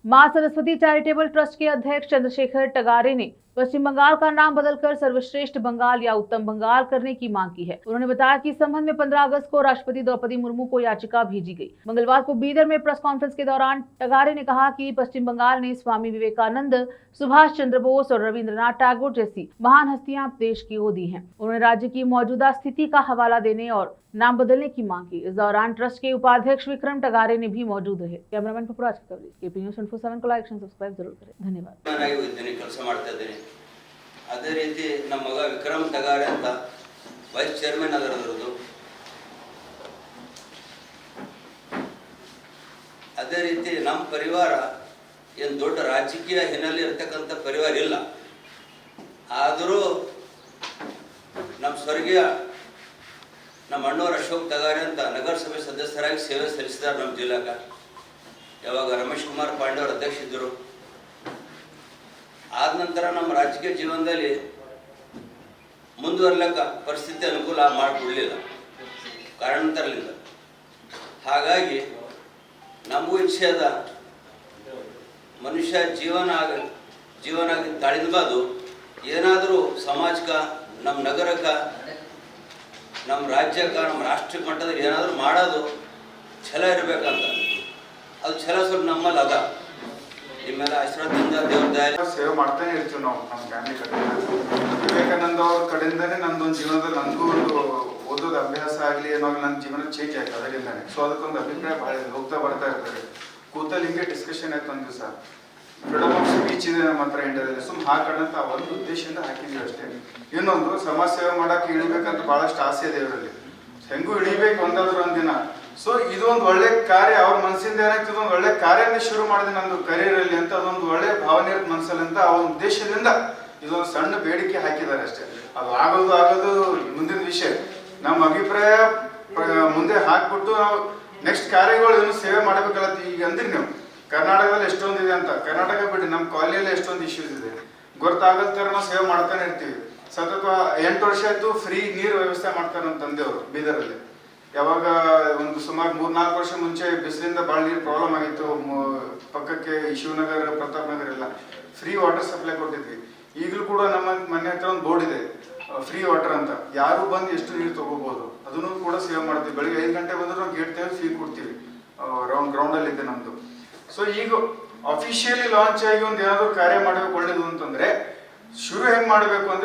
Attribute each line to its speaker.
Speaker 1: मां Saraswati charitable trust के अध्यक्ष चंद्रशेखर टगारे ने पश्चिम बंगाल का नाम बदलकर सर्वश्रेष्ठ बंगाल या उत्तम बंगाल करने की मांग की है। उन्होंने बताया कि इस संबंध में 15 अगस्त को राष्ट्रपति द्रौपदी मुर्मू को याचिका भेजी गई। मंगलवार को बीदर में प्रेस कॉन्फ्रेंस के दौरान टगारे ने कहा कि पश्चिम बंगाल ने स्वामी विवेकानंद, सुभाष चंद्र बोस और रविंद्रनाथ टैगोर जैसी महान हस्तियां देश की ओर दी हैं। उन्होंने राज्य की मौजूदा स्थिति का हवाला देने और नाम बदलने की मांग की। इस दौरान ट्रस्ट के उपाध्यक्ष विक्रम टगारे ने भी मौजूद रहे। कैमरामैन पपुराज की कवरेज केपी न्यूज़ 24/7 को लाइक सब्सक्राइब जरूर करें। धन्यवाद।
Speaker 2: ಅದೇ ರೀತಿ ನಮ್ಮ ಮಗ ವಿಕ್ರಮ್ ಟಗಾರೆ ಅಂತ ವೈಸ್ ಚೇರ್ಮನ್ ಅದರದ್ದು. ಅದೇ ರೀತಿ ನಮ್ಮ ಪರಿವಾರ ಏನು ದೊಡ್ಡ ರಾಜಕೀಯ ಹಿನ್ನೆಲೆ ಇರತಕ್ಕಂಥ ಪರಿವಾರ ಇಲ್ಲ. ಆದರೂ ನಮ್ಮ ಸ್ವರ್ಗೀಯ ನಮ್ಮ ಅಣ್ಣವ್ರ ಅಶೋಕ್ ಟಗಾರೆ ಅಂತ ನಗರಸಭೆ ಸದಸ್ಯರಾಗಿ ಸೇವೆ ಸಲ್ಲಿಸಿದ್ದಾರೆ ನಮ್ಮ ಜಿಲ್ಲಾಗ. ಯಾವಾಗ ರಮೇಶ್ ಕುಮಾರ್ ಪಾಂಡೆ ಅವರು ಅಧ್ಯಕ್ಷ ಇದ್ದರು. ಆದ ನಂತರ ನಮ್ಮ ರಾಜಕೀಯ ಜೀವನದಲ್ಲಿ ಮುಂದುವರಲಿಕ್ಕ ಪರಿಸ್ಥಿತಿ ಅನುಕೂಲ ಮಾಡಿಕೊಡಲಿಲ್ಲ ಕಾರಣಾಂತರದಿಂದ. ಹಾಗಾಗಿ ನಮಗೂ ಇಚ್ಛೆ ಅದ ಮನುಷ್ಯ ಜೀವನ ತಾಳಿದಬಾರ್ದು, ಏನಾದರೂ ಸಮಾಜಕ್ಕೆ, ನಮ್ಮ ನಗರಕ್ಕೆ, ನಮ್ಮ ರಾಜ್ಯಕ್ಕೆ, ನಮ್ಮ ರಾಷ್ಟ್ರ ಮಟ್ಟದಲ್ಲಿ ಏನಾದರೂ ಮಾಡೋದು ಛಲ ಇರಬೇಕಂತ. ಅದು ಛಲ ಸ್ವಲ್ಪ ನಮ್ಮಲ್ಲಿ ಅದ. ನಿಮ್ಮೆಲ್ಲ ಆಶೀರ್ವಾದದಿಂದ ದೇವ್ರ ದಯೆ
Speaker 3: ಸೇವೆ ಮಾಡ್ತಾನೆ ಇರ್ತೀವಿ ನಾವು ನಮ್ಮ ಫ್ಯಾಮಿಲಿ ಕಡೆಯಿಂದ. ವಿವೇಕಾನಂದ ಅವ್ರ ಕಡೆಯಿಂದನೇ ನಂದೊಂದು ಜೀವನದಲ್ಲಿ ನನಗೂ ಒಂದು ಓದೋದು ಅಭ್ಯಾಸ ಆಗಲಿ ಅನ್ನೋ ನನ್ನ ಜೀವನ ಚೇಂಜ್ ಆಯ್ತು ಅದರಿಂದಾನೆ. ಸೊ ಅದಕ್ಕೊಂದು ಅಭಿಪ್ರಾಯ ಭಾಳ ಹೋಗ್ತಾ ಬರ್ತಾ ಇರ್ತಾರೆ. ಕೂತಲ್ಲಿ ಹಿಂಗೆ ಡಿಸ್ಕಷನ್ ಆಯ್ತು ಒಂದು ದಿವಸ. ಫ್ರೀಡಮ್ ಆಫ್ ಸ್ಪೀಚ್ ಇದೆ ನಮ್ಮ ಹತ್ರ ಇಂಡಿಯಾದಲ್ಲಿ, ಸುಮ್ಮನೆ ಹಾಕೋಣಂತ ಒಂದು ಉದ್ದೇಶದಿಂದ ಹಾಕಿದ್ವಿ ಅಷ್ಟೇ. ಇನ್ನೊಂದು ಸಮಾಜ ಸೇವೆ ಮಾಡೋಕೆ ಇಳಿಬೇಕಂತ ಭಾಳಷ್ಟು ಆಸೆ ಇದೆ ಇವರಲ್ಲಿ. ಹೆಂಗೂ ಇಳಿಬೇಕು ಒಂದಾದ್ರೂ ಒಂದಿನ. ಸೊ ಇದೊಂದು ಒಳ್ಳೆ ಕಾರ್ಯ, ಅವ್ರ ಮನಸ್ಸಿಂದ ಏನಾಯ್ತು, ಇದೊಂದು ಒಳ್ಳೆ ಕಾರ್ಯನೇ ಶುರು ಮಾಡಿದೆ ನಂದು ಕರಿಯರ್ ಅಲ್ಲಿ ಅಂತ. ಅದೊಂದು ಒಳ್ಳೆ ಭಾವನೆ ಇರುತ್ತೆ ಮನಸ್ಸಲ್ಲಿ ಅಂತ ಅವ್ರ ಉದ್ದೇಶದಿಂದ ಇದೊಂದು ಸಣ್ಣ ಬೇಡಿಕೆ ಹಾಕಿದ್ದಾರೆ ಅಷ್ಟೇ. ಅದು ಆಗೋದು ಮುಂದಿನ ವಿಷಯ. ನಮ್ಮ ಅಭಿಪ್ರಾಯ ಮುಂದೆ ಹಾಕ್ಬಿಟ್ಟು ನಾವು ನೆಕ್ಸ್ಟ್ ಕಾರ್ಯಗಳು ಏನು ಸೇವೆ ಮಾಡಬೇಕಲ್ಲ. ಈಗ ಅಂದ್ರಿ ನೀವು ಕರ್ನಾಟಕದಲ್ಲಿ ಎಷ್ಟೊಂದಿದೆ ಅಂತ. ಕರ್ನಾಟಕ ಬಿಟ್ಟು ನಮ್ಮ ಕಾಲನಿಯಲ್ಲಿ ಎಷ್ಟೊಂದು ಇಶ್ಯೂಸ್ ಇದೆ ಗೊತ್ತಾಗದ ಥರ ನಾವು ಸೇವೆ ಮಾಡ್ತಾನೆ ಇರ್ತೀವಿ. ಸತತ 8 ವರ್ಷ ಆಯ್ತು ಫ್ರೀ ನೀರು ವ್ಯವಸ್ಥೆ ಮಾಡ್ತಾರೆ ನಮ್ಮ ತಂದೆಯವರು ಬೀದರಲ್ಲಿ. ಯಾವಾಗ ಒಂದು ಸುಮಾರು 3-4 ವರ್ಷ ಮುಂಚೆ ಬಿಸಿಲಿಂದ ಭಾಳ ನೀರು ಪ್ರಾಬ್ಲಮ್ ಆಗಿತ್ತು. ಪಕ್ಕಕ್ಕೆ ಶಿವನಗರ, ಪ್ರತಾಪ್ ನಗರ ಎಲ್ಲ ಫ್ರೀ ವಾಟರ್ ಸಪ್ಲೈ ಕೊಟ್ಟಿದ್ವಿ. ಈಗಲೂ ಕೂಡ ನಮ್ಮ ಮನೆ ಹತ್ರ ಒಂದು ಬೋರ್ಡ್ ಇದೆ, ಫ್ರೀ ವಾಟರ್ ಅಂತ. ಯಾರು ಬಂದು ಎಷ್ಟು ನೀರು ತಗೋಬಹುದು ಅದನ್ನು ಕೂಡ ಸೇವ್ ಮಾಡ್ತೀವಿ. ಬೆಳಿಗ್ಗೆ 5 ಗಂಟೆ ಬಂದ್ರೆ ನಾವು ಗೇಟ್ ತೆಗೆದು ಫ್ರೀ ಕೊಡ್ತೀವಿ. ಗ್ರೌಂಡಲ್ಲಿ ಇದೆ ನಮ್ಮದು. ಸೊ ಈಗ ಅಫಿಷಿಯಲಿ ಲಾಂಚ್ ಆಗಿ ಒಂದು ಏನಾದರೂ ಕಾರ್ಯ ಮಾಡಬೇಕು ಒಳ್ಳೇದು ಅಂತಂದ್ರೆ ಶುರು ಹೆಂಗೆ ಮಾಡಬೇಕು ಅಂದ್ರೆ